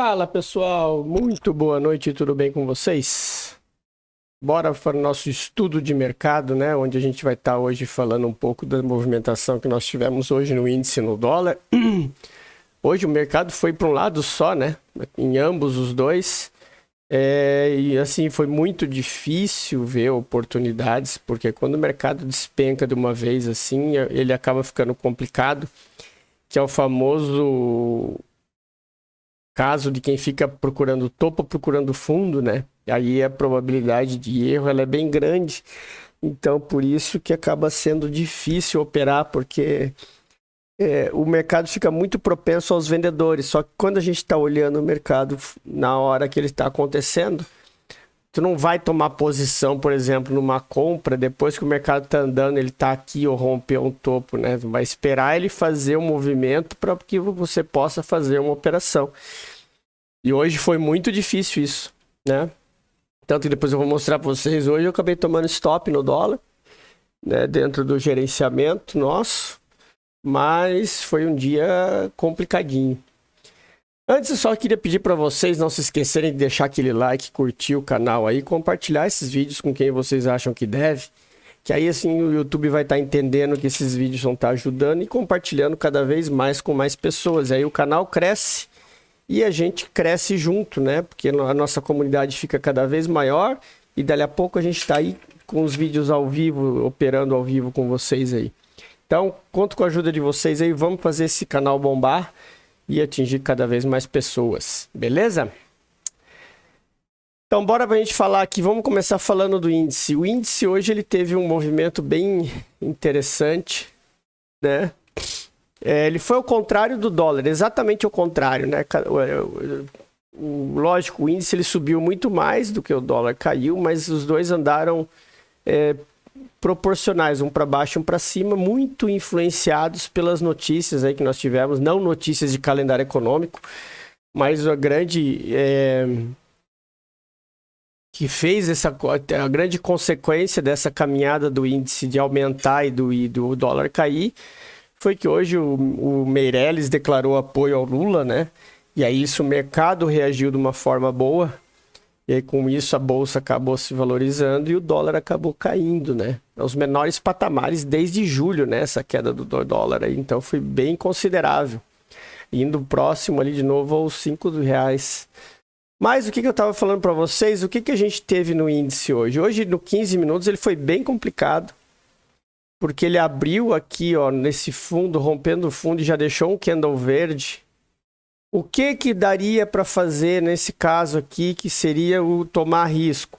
Fala pessoal, muito boa noite, tudo bem com vocês? Bora para o nosso estudo de mercado, né? Onde a gente vai estar hoje falando um pouco da movimentação que nós tivemos hoje no índice no dólar. Hoje o mercado foi para um lado só, né? Em ambos os dois. E assim, foi muito difícil ver oportunidades, porque quando o mercado despenca de uma vez assim, ele acaba ficando complicado, que é o famoso caso de quem fica procurando topo, procurando fundo, né? Aí a probabilidade de erro ela é bem grande. Então, por isso que acaba sendo difícil operar, porque o mercado fica muito propenso aos vendedores. Só que quando a gente está olhando o mercado na hora que ele está acontecendo, tu não vai tomar posição, por exemplo, numa compra, depois que o mercado está andando, ele está aqui ou rompeu um topo, né? Tu vai esperar ele fazer um movimento para que você possa fazer uma operação. E hoje foi muito difícil isso, né? Tanto que depois eu vou mostrar para vocês. Hoje eu acabei tomando stop no dólar, né? Dentro do gerenciamento nosso. Mas foi um dia complicadinho. Antes eu só queria pedir para vocês não se esquecerem de deixar aquele like, curtir o canal aí, compartilhar esses vídeos com quem vocês acham que deve. Que aí assim o YouTube vai estar entendendo que esses vídeos vão estar ajudando e compartilhando cada vez mais com mais pessoas. Aí o canal cresce e a gente cresce junto, né? Porque a nossa comunidade fica cada vez maior e dali a pouco a gente está aí com os vídeos ao vivo, operando ao vivo com vocês aí. Então, conto com a ajuda de vocês aí, vamos fazer esse canal bombar e atingir cada vez mais pessoas, beleza? Então, bora pra gente falar aqui, vamos começar falando do índice. O índice hoje ele teve um movimento bem interessante, né? Ele foi ao contrário do dólar, exatamente ao contrário, né? Lógico, o índice ele subiu muito mais do que o dólar caiu, mas os dois andaram proporcionais, um para baixo e um para cima, muito influenciados pelas notícias aí que nós tivemos, não notícias de calendário econômico, mas a grande que fez a grande consequência dessa caminhada do índice de aumentar e do dólar cair foi que hoje o Meirelles declarou apoio ao Lula, né? E aí isso o mercado reagiu de uma forma boa. E aí, com isso, a bolsa acabou se valorizando e o dólar acabou caindo, né? Os menores patamares desde julho, né? Essa queda do dólar aí. Então, foi bem considerável. Indo próximo ali de novo aos R$5. Mas o que eu estava falando para vocês? O que a gente teve no índice hoje? Hoje, no 15 minutos, ele foi bem complicado. Porque ele abriu aqui, ó, nesse fundo, rompendo o fundo e já deixou um candle verde. O que daria para fazer nesse caso aqui, que seria o tomar risco?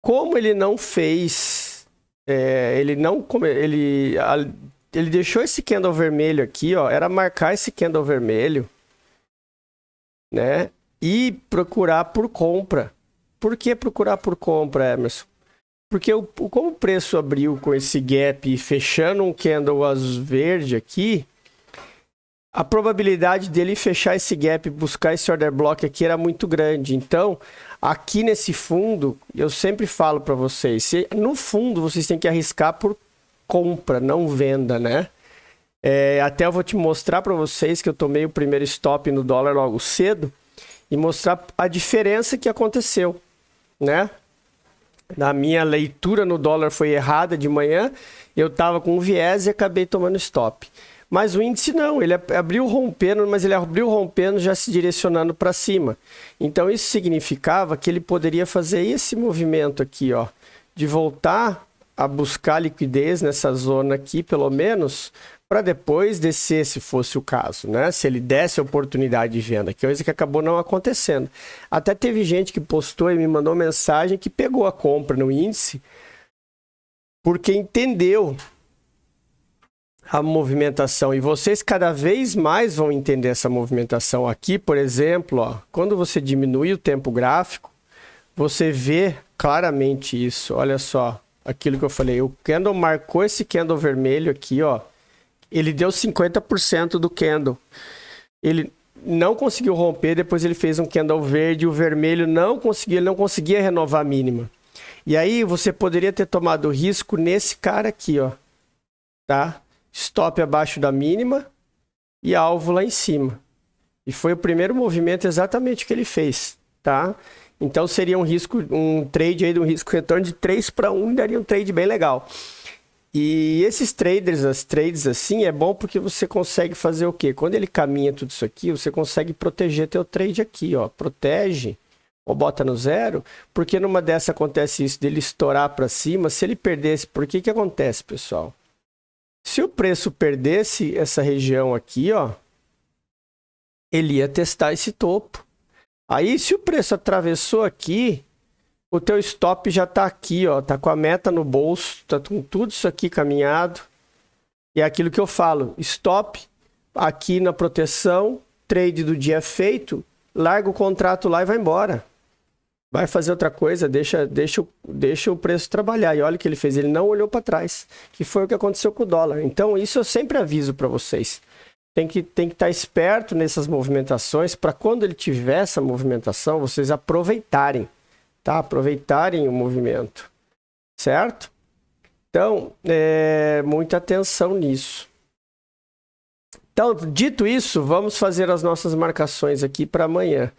Como ele não fez, ele deixou esse candle vermelho aqui, ó, era marcar esse candle vermelho, né? E procurar por compra. Por que procurar por compra, Emerson? Porque como o preço abriu com esse gap fechando um candle azul verde aqui, a probabilidade dele fechar esse gap, buscar esse order block aqui era muito grande. Então, aqui nesse fundo, eu sempre falo para vocês, no fundo vocês têm que arriscar por compra, não venda, né? Até eu vou te mostrar para vocês que eu tomei o primeiro stop no dólar logo cedo e mostrar a diferença que aconteceu, né? Na minha leitura no dólar foi errada de manhã, eu estava com um viés e acabei tomando stop. Mas o índice não, ele abriu rompendo, mas ele abriu rompendo já se direcionando para cima. Então isso significava que ele poderia fazer esse movimento aqui, ó, de voltar a buscar liquidez nessa zona aqui, pelo menos, para depois descer, se fosse o caso, né? Se ele desse a oportunidade de venda, que coisa que acabou não acontecendo. Até teve gente que postou e me mandou mensagem que pegou a compra no índice porque entendeu a movimentação, e vocês cada vez mais vão entender essa movimentação aqui, por exemplo, ó, quando você diminui o tempo gráfico, você vê claramente isso. Olha só, aquilo que eu falei, o candle marcou esse candle vermelho aqui, ó, ele deu 50% do candle, ele não conseguiu romper, depois ele fez um candle verde, o vermelho ele não conseguia renovar a mínima. E aí você poderia ter tomado risco nesse cara aqui, ó, tá? Stop abaixo da mínima e alvo lá em cima. E foi o primeiro movimento exatamente que ele fez, tá? Então seria um trade aí de um risco retorno de 3-1, daria um trade bem legal. E esses as trades assim, é bom porque você consegue fazer o quê? Quando ele caminha tudo isso aqui, você consegue proteger teu trade aqui, ó. Protege ou bota no zero, porque numa dessa acontece isso, dele estourar para cima. Se ele perdesse, por que acontece, pessoal? Se o preço perdesse essa região aqui, ó, ele ia testar esse topo. Aí, se o preço atravessou aqui, o teu stop já tá aqui, ó, tá com a meta no bolso, tá com tudo isso aqui caminhado. E é aquilo que eu falo, stop aqui na proteção, trade do dia feito, larga o contrato lá e vai embora. Vai fazer outra coisa, deixa o preço trabalhar. E olha o que ele fez, ele não olhou para trás, que foi o que aconteceu com o dólar. Então, isso eu sempre aviso para vocês. Tem que estar esperto nessas movimentações, para quando ele tiver essa movimentação, vocês aproveitarem, tá? Aproveitarem o movimento, certo? Então, muita atenção nisso. Então, dito isso, vamos fazer as nossas marcações aqui para amanhã.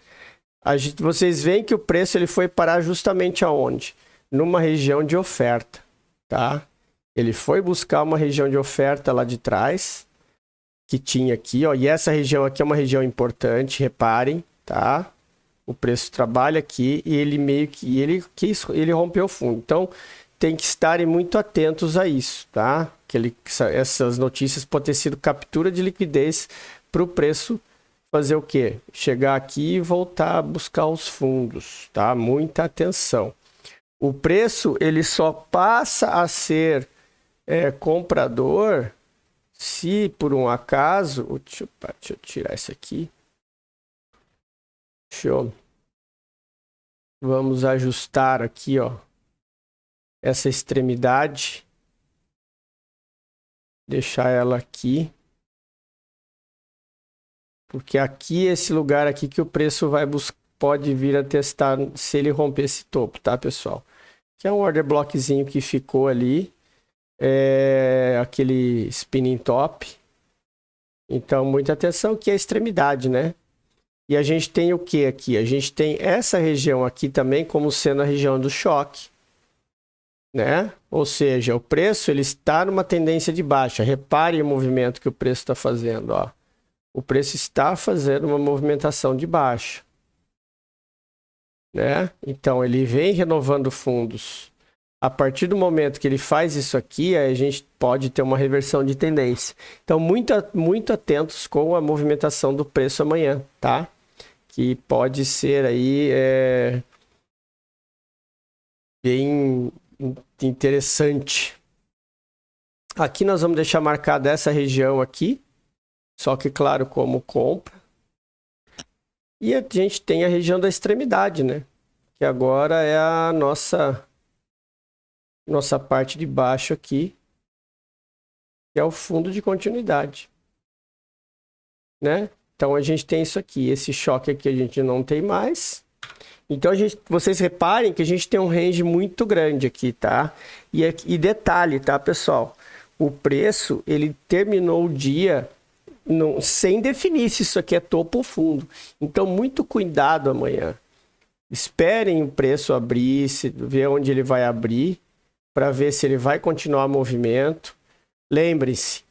Vocês veem que o preço ele foi parar justamente aonde? Numa região de oferta, tá? Ele foi buscar uma região de oferta lá de trás, que tinha aqui, ó. E essa região aqui é uma região importante, reparem, tá? O preço trabalha aqui e ele meio que ele rompeu o fundo. Então, tem que estarem muito atentos a isso, tá? Essas notícias podem ter sido captura de liquidez para o preço fazer o quê? Chegar aqui e voltar a buscar os fundos, tá? Muita atenção. O preço, ele só passa a ser comprador se, por um acaso... Deixa eu tirar isso aqui. Vamos ajustar aqui, ó, essa extremidade. Deixar ela aqui. Porque aqui, esse lugar aqui que o preço pode vir a testar se ele romper esse topo, tá, pessoal? Que é um order blockzinho que ficou ali. Aquele spinning top. Então, muita atenção, que é a extremidade, né? E a gente tem o que aqui? A gente tem essa região aqui também como sendo a região do choque, né? Ou seja, o preço ele está numa tendência de baixa. Repare o movimento que o preço está fazendo, ó. O preço está fazendo uma movimentação de baixa, né? Então, ele vem renovando fundos. A partir do momento que ele faz isso aqui, a gente pode ter uma reversão de tendência. Então, muito atentos com a movimentação do preço amanhã, tá? Que pode ser aí bem interessante. Aqui nós vamos deixar marcada essa região aqui. Só que, claro, como compra. E a gente tem a região da extremidade, né? Que agora é a nossa parte de baixo aqui. Que é o fundo de continuidade. Né? Então, a gente tem isso aqui. Esse choque aqui a gente não tem mais. Então, vocês reparem que a gente tem um range muito grande aqui, tá? E detalhe, tá, pessoal? O preço, ele terminou o dia... sem definir se isso aqui é topo ou fundo. Então, muito cuidado amanhã. Esperem o preço abrir, ver onde ele vai abrir, para ver se ele vai continuar movimento. Lembre-se,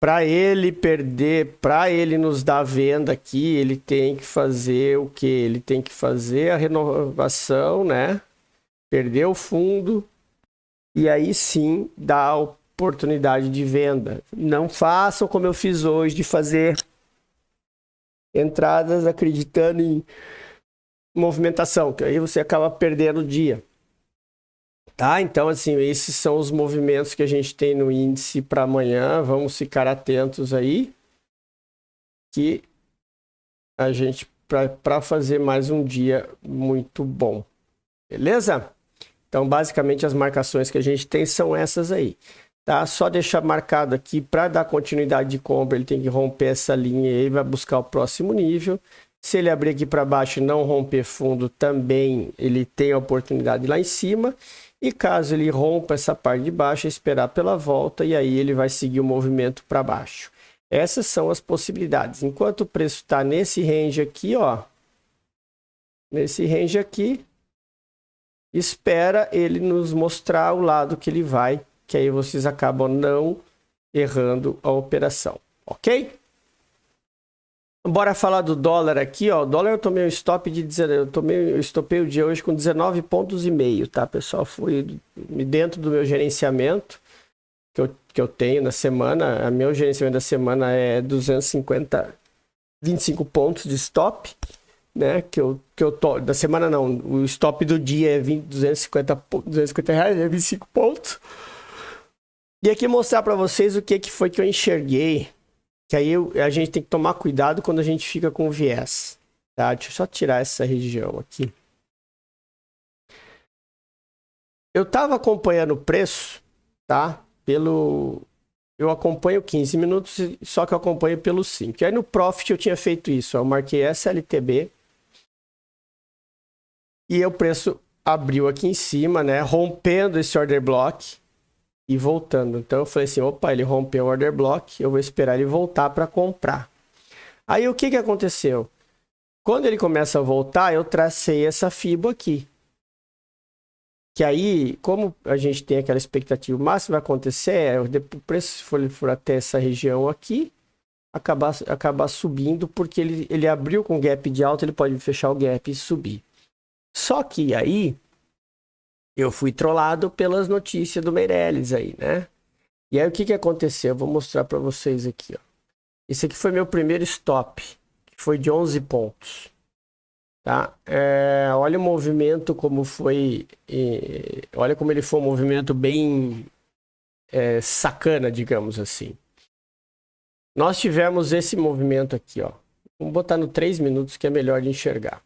para ele nos dar venda aqui, ele tem que fazer o quê? Ele tem que fazer a renovação, né? Perder o fundo e aí sim dar o oportunidade de venda. Não façam como eu fiz hoje, de fazer entradas acreditando em movimentação, que aí você acaba perdendo o dia. Tá? Então, assim, esses são os movimentos que a gente tem no índice para amanhã. Vamos ficar atentos aí, que a gente, para fazer mais um dia muito bom. Beleza? Então, basicamente, as marcações que a gente tem são essas aí. Tá? Só deixar marcado aqui, para dar continuidade de compra, ele tem que romper essa linha e aí vai buscar o próximo nível. Se ele abrir aqui para baixo e não romper fundo, também ele tem a oportunidade lá em cima. E caso ele rompa essa parte de baixo, esperar pela volta e aí ele vai seguir o movimento para baixo. Essas são as possibilidades. Enquanto o preço está nesse range aqui, ó, nesse range aqui, espera ele nos mostrar o lado que ele vai, que aí vocês acabam não errando a operação, ok? Bora falar do dólar aqui, ó. O dólar eu tomei um stop de eu estopei o dia hoje com 19,5 pontos, tá, pessoal? Fui dentro do meu gerenciamento que eu tenho na semana. O meu gerenciamento da semana é 25 pontos de stop, né? Que eu tô da semana não, o stop do dia é 250 reais, é 25 pontos. E aqui mostrar para vocês o que foi que eu enxerguei. Que aí a gente tem que tomar cuidado quando a gente fica com viés, tá? Deixa eu só tirar essa região aqui. Eu tava acompanhando o preço, tá? Eu acompanho 15 minutos, só que eu acompanho pelo 5. E aí no Profit eu tinha feito isso, eu marquei SLTB e o preço abriu aqui em cima, né? Rompendo esse order block e voltando. Então eu falei assim, opa, ele rompeu o order block, eu vou esperar ele voltar para comprar. Aí o que aconteceu? Quando ele começa a voltar, eu tracei essa FIBO aqui. Que aí, como a gente tem aquela expectativa, o máximo vai acontecer é o preço, se for até essa região aqui, acabar subindo, porque ele abriu com gap de alta, ele pode fechar o gap e subir. Só que aí, eu fui trollado pelas notícias do Meirelles aí, né? E aí, o que aconteceu? Eu vou mostrar para vocês aqui, ó. Esse aqui foi meu primeiro stop, que foi de 11 pontos. Tá? Olha o movimento como foi. Olha como ele foi um movimento bem sacana, digamos assim. Nós tivemos esse movimento aqui, ó. Vamos botar no 3 minutos que é melhor de enxergar.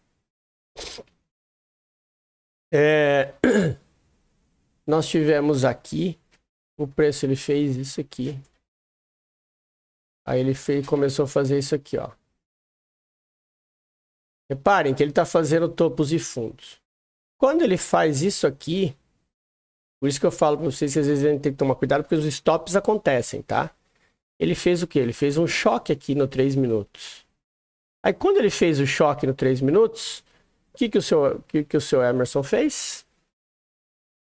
Nós tivemos aqui, o preço ele fez isso aqui. Aí ele começou a fazer isso aqui, ó. Reparem que ele está fazendo topos e fundos. Quando ele faz isso aqui, por isso que eu falo para vocês que às vezes a gente tem que tomar cuidado, porque os stops acontecem, tá? Ele fez o quê? Ele fez um choque aqui no 3 minutos. Aí quando ele fez o choque no 3 minutos, o que o seu Emerson fez?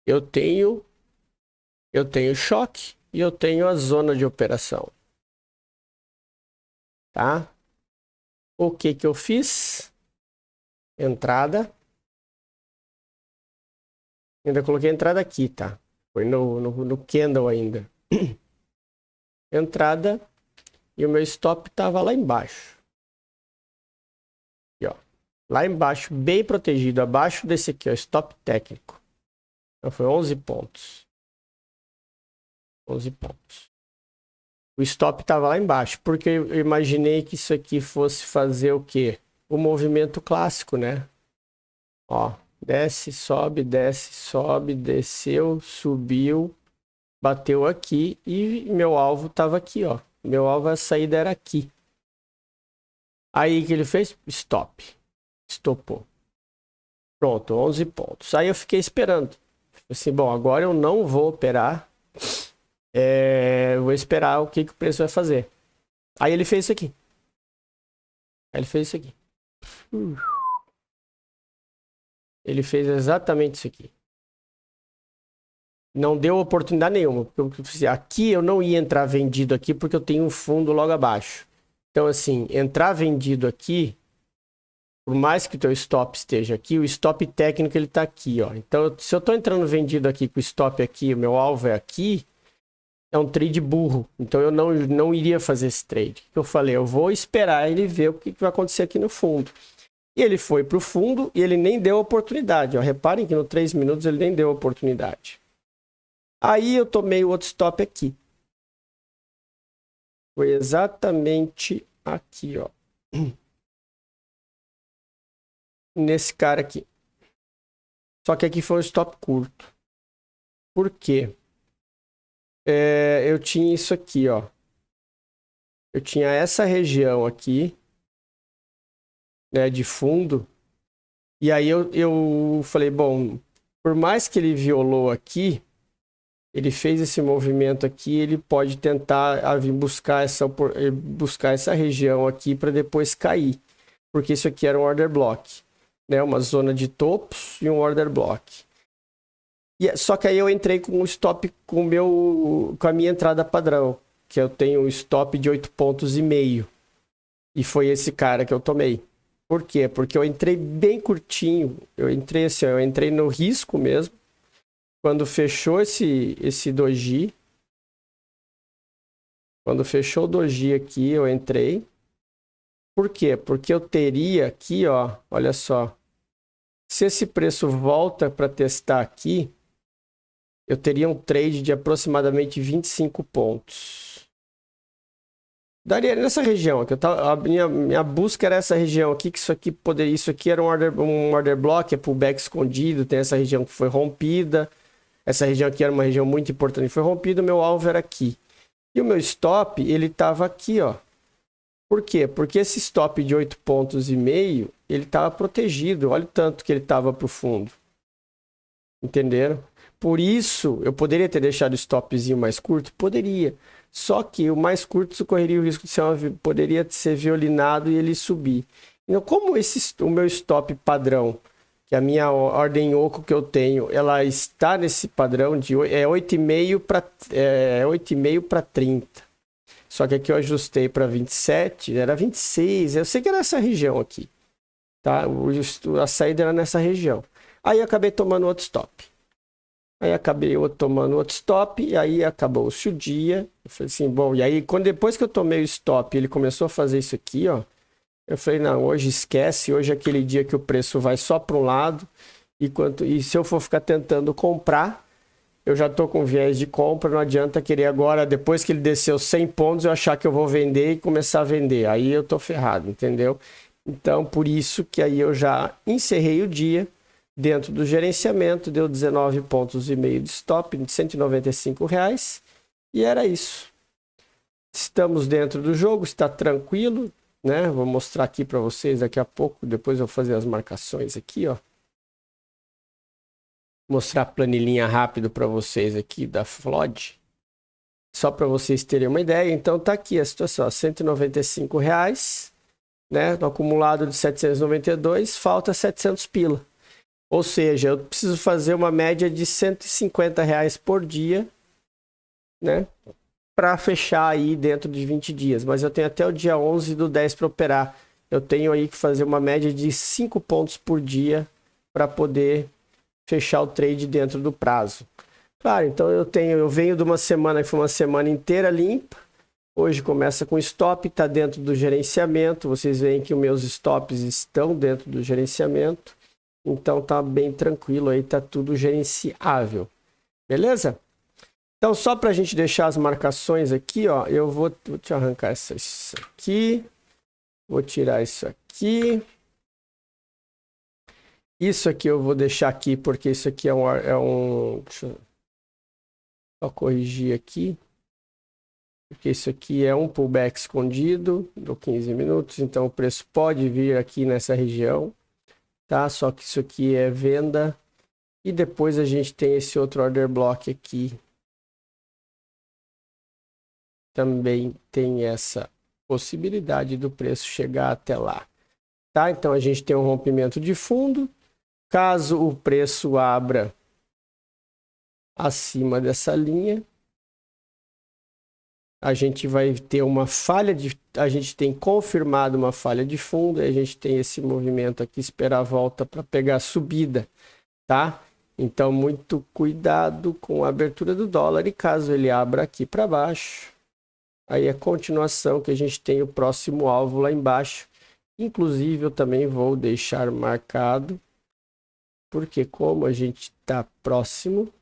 Eu tenho choque e eu tenho a zona de operação. Tá? O que eu fiz? Entrada. Ainda coloquei a entrada aqui, tá? Foi no candle ainda. Entrada. E o meu stop tava lá embaixo. Aqui, ó. Lá embaixo, bem protegido. Abaixo desse aqui, ó. Stop técnico. Então foi 11 pontos. 11 pontos. O stop tava lá embaixo. Porque eu imaginei que isso aqui fosse fazer o quê? O movimento clássico, né? Ó. Desce, sobe, desceu, subiu, bateu aqui e meu alvo tava aqui, ó. Meu alvo, a saída era aqui. Aí que ele fez? Stop. Estopou. Pronto, 11 pontos. Aí eu fiquei esperando. Assim, bom, agora eu não vou operar. Eu vou esperar o que o preço vai fazer. Aí ele fez isso aqui. Ele fez exatamente isso aqui. Não deu oportunidade nenhuma. Aqui eu não ia entrar vendido aqui porque eu tenho um fundo logo abaixo. Então, assim, entrar vendido aqui, por mais que o teu stop esteja aqui, o stop técnico ele tá aqui, ó. Então, se eu tô entrando vendido aqui com o stop aqui, o meu alvo é aqui, é um trade burro. Então, eu não iria fazer esse trade. O que eu falei? Eu vou esperar ele ver o que vai acontecer aqui no fundo. E ele foi pro fundo e ele nem deu oportunidade, ó. Reparem que no 3 minutos ele nem deu oportunidade. Aí eu tomei o outro stop aqui. Foi exatamente aqui, ó. Nesse cara aqui. Só que aqui foi um stop curto. Por quê? Eu tinha isso aqui, ó. Eu tinha essa região aqui, né, de fundo. E aí eu falei, bom, por mais que ele violou aqui, Ele fez esse movimento aqui, ele pode tentar vir buscar essa região aqui para depois cair. Porque isso aqui era um order block, né? Uma zona de topos e um order block. Só que aí eu entrei com um stop com a minha entrada padrão, que eu tenho um stop de 8,5 pontos. E foi esse cara que eu tomei. Por quê? Porque eu entrei bem curtinho. Eu entrei assim, eu entrei no risco mesmo. Quando fechou esse doji, quando fechou o doji aqui, eu entrei. Por quê? Porque eu teria aqui, ó, olha só. Se esse preço volta para testar aqui, eu teria um trade de aproximadamente 25 pontos. Daria nessa região aqui. A minha busca era essa região aqui, que isso aqui era um order block, é pullback escondido, tem essa região que foi rompida. Essa região aqui era uma região muito importante, foi rompida, o meu alvo era aqui. E o meu stop, ele estava aqui, ó. Por quê? Porque esse stop de 8,5 pontos, ele estava protegido. Olha o tanto que ele estava para o fundo. Entenderam? Por isso, eu poderia ter deixado o stopzinho mais curto? Poderia. Só que o mais curto correria o risco de poderia ser violinado e ele subir. Então, como o meu stop padrão, que a minha ordem oco que eu tenho, ela está nesse padrão de 8,5 para 30. Só que aqui eu ajustei para 27, era 26, eu sei que era essa região aqui, tá? A saída era nessa região. Aí eu acabei tomando outro stop. E aí acabou-se o dia. Eu falei assim, bom, e aí depois que eu tomei o stop, ele começou a fazer isso aqui, ó. Eu falei, não, hoje esquece, hoje é aquele dia que o preço vai só para um lado, e se eu for ficar tentando comprar, eu já estou com viés de compra, não adianta querer agora, depois que ele desceu 100 pontos, eu achar que eu vou vender e começar a vender. Aí eu tô ferrado, entendeu? Então, por isso que aí eu já encerrei o dia dentro do gerenciamento, deu 19,5 pontos de stop, de R$195, e era isso. Estamos dentro do jogo, está tranquilo, né? Vou mostrar aqui para vocês daqui a pouco, depois eu vou fazer as marcações aqui, ó. Mostrar a planilhinha rápido para vocês aqui da FLOD, só para vocês terem uma ideia. Então tá aqui a situação, R$195, né? No acumulado de 792, falta 700 pila. Ou seja, eu preciso fazer uma média de R$150 por dia, né? Para fechar aí dentro de 20 dias. Mas eu tenho até o dia 11/10 para operar. Eu tenho aí que fazer uma média de 5 pontos por dia para poder fechar o trade dentro do prazo. Claro, então eu venho de uma semana que foi uma semana inteira limpa. Hoje começa com stop, está dentro do gerenciamento. Vocês veem que os meus stops estão dentro do gerenciamento. Então tá bem tranquilo aí, tá tudo gerenciável. Beleza? Então só para a gente deixar as marcações aqui, ó, eu vou te arrancar isso aqui. Vou tirar isso aqui. Isso aqui eu vou deixar aqui, porque isso aqui deixa eu só corrigir aqui. Porque isso aqui é um pullback escondido, do 15 minutos. Então o preço pode vir aqui nessa região, tá? Só que isso aqui é venda. E depois a gente tem esse outro order block aqui. Também tem essa possibilidade do preço chegar até lá, tá? Então a gente tem um rompimento de fundo. Caso o preço abra acima dessa linha, a gente vai ter uma falha a gente tem confirmado uma falha de fundo, e a gente tem esse movimento aqui, esperar a volta para pegar a subida, tá? Então muito cuidado com a abertura do dólar, e caso ele abra aqui para baixo, aí é continuação que a gente tem o próximo alvo lá embaixo. Inclusive eu também vou deixar marcado, porque como a gente está próximo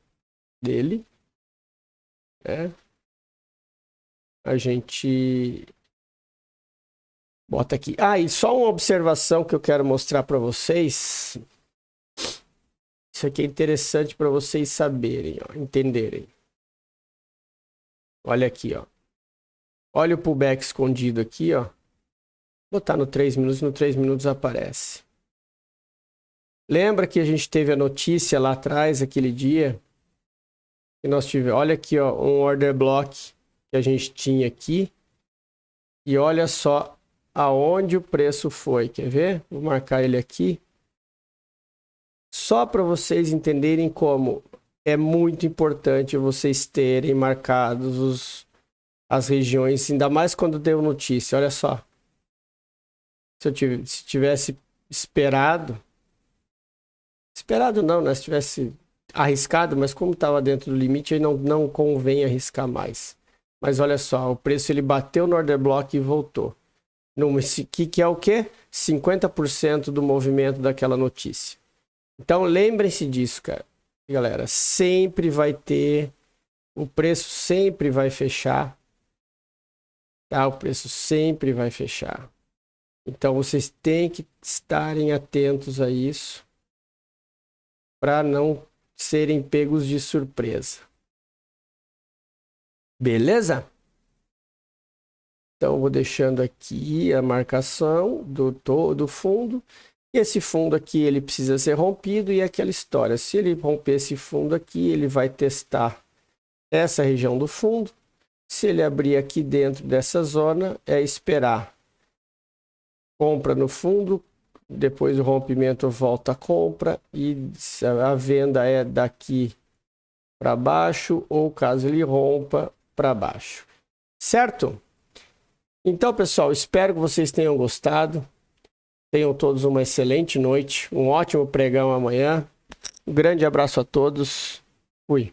dele, né, a gente bota aqui. Ah, e só uma observação que eu quero mostrar para vocês. Isso aqui é interessante para vocês saberem, ó, entenderem. Olha aqui, ó. Olha o pullback escondido aqui, ó. Vou botar no 3 minutos, no 3 minutos aparece. Lembra que a gente teve a notícia lá atrás, aquele dia, que nós tivemos. Olha aqui, ó, um order block que a gente tinha aqui. E olha só aonde o preço foi. Quer ver? Vou marcar ele aqui. Só para vocês entenderem como é muito importante vocês terem marcados as regiões, ainda mais quando deu notícia. Olha só. Se tivesse esperado não, né? Se tivesse arriscado, mas como estava dentro do limite, aí não convém arriscar mais. Mas olha só, o preço ele bateu no order block e voltou. Que é o quê? 50% do movimento daquela notícia. Então lembrem-se disso, cara. Galera, sempre vai ter, o preço sempre vai fechar, tá? O preço sempre vai fechar. Então vocês têm que estarem atentos a isso para não serem pegos de surpresa. Beleza? Então, vou deixando aqui a marcação do fundo. E esse fundo aqui, ele precisa ser rompido e é aquela história. Se ele romper esse fundo aqui, ele vai testar essa região do fundo. Se ele abrir aqui dentro dessa zona, é esperar. Compra no fundo, depois o rompimento volta a compra e a venda é daqui para baixo ou caso ele rompa para baixo. Certo? Então, pessoal, espero que vocês tenham gostado. Tenham todos uma excelente noite, um ótimo pregão amanhã. Um grande abraço a todos. Fui.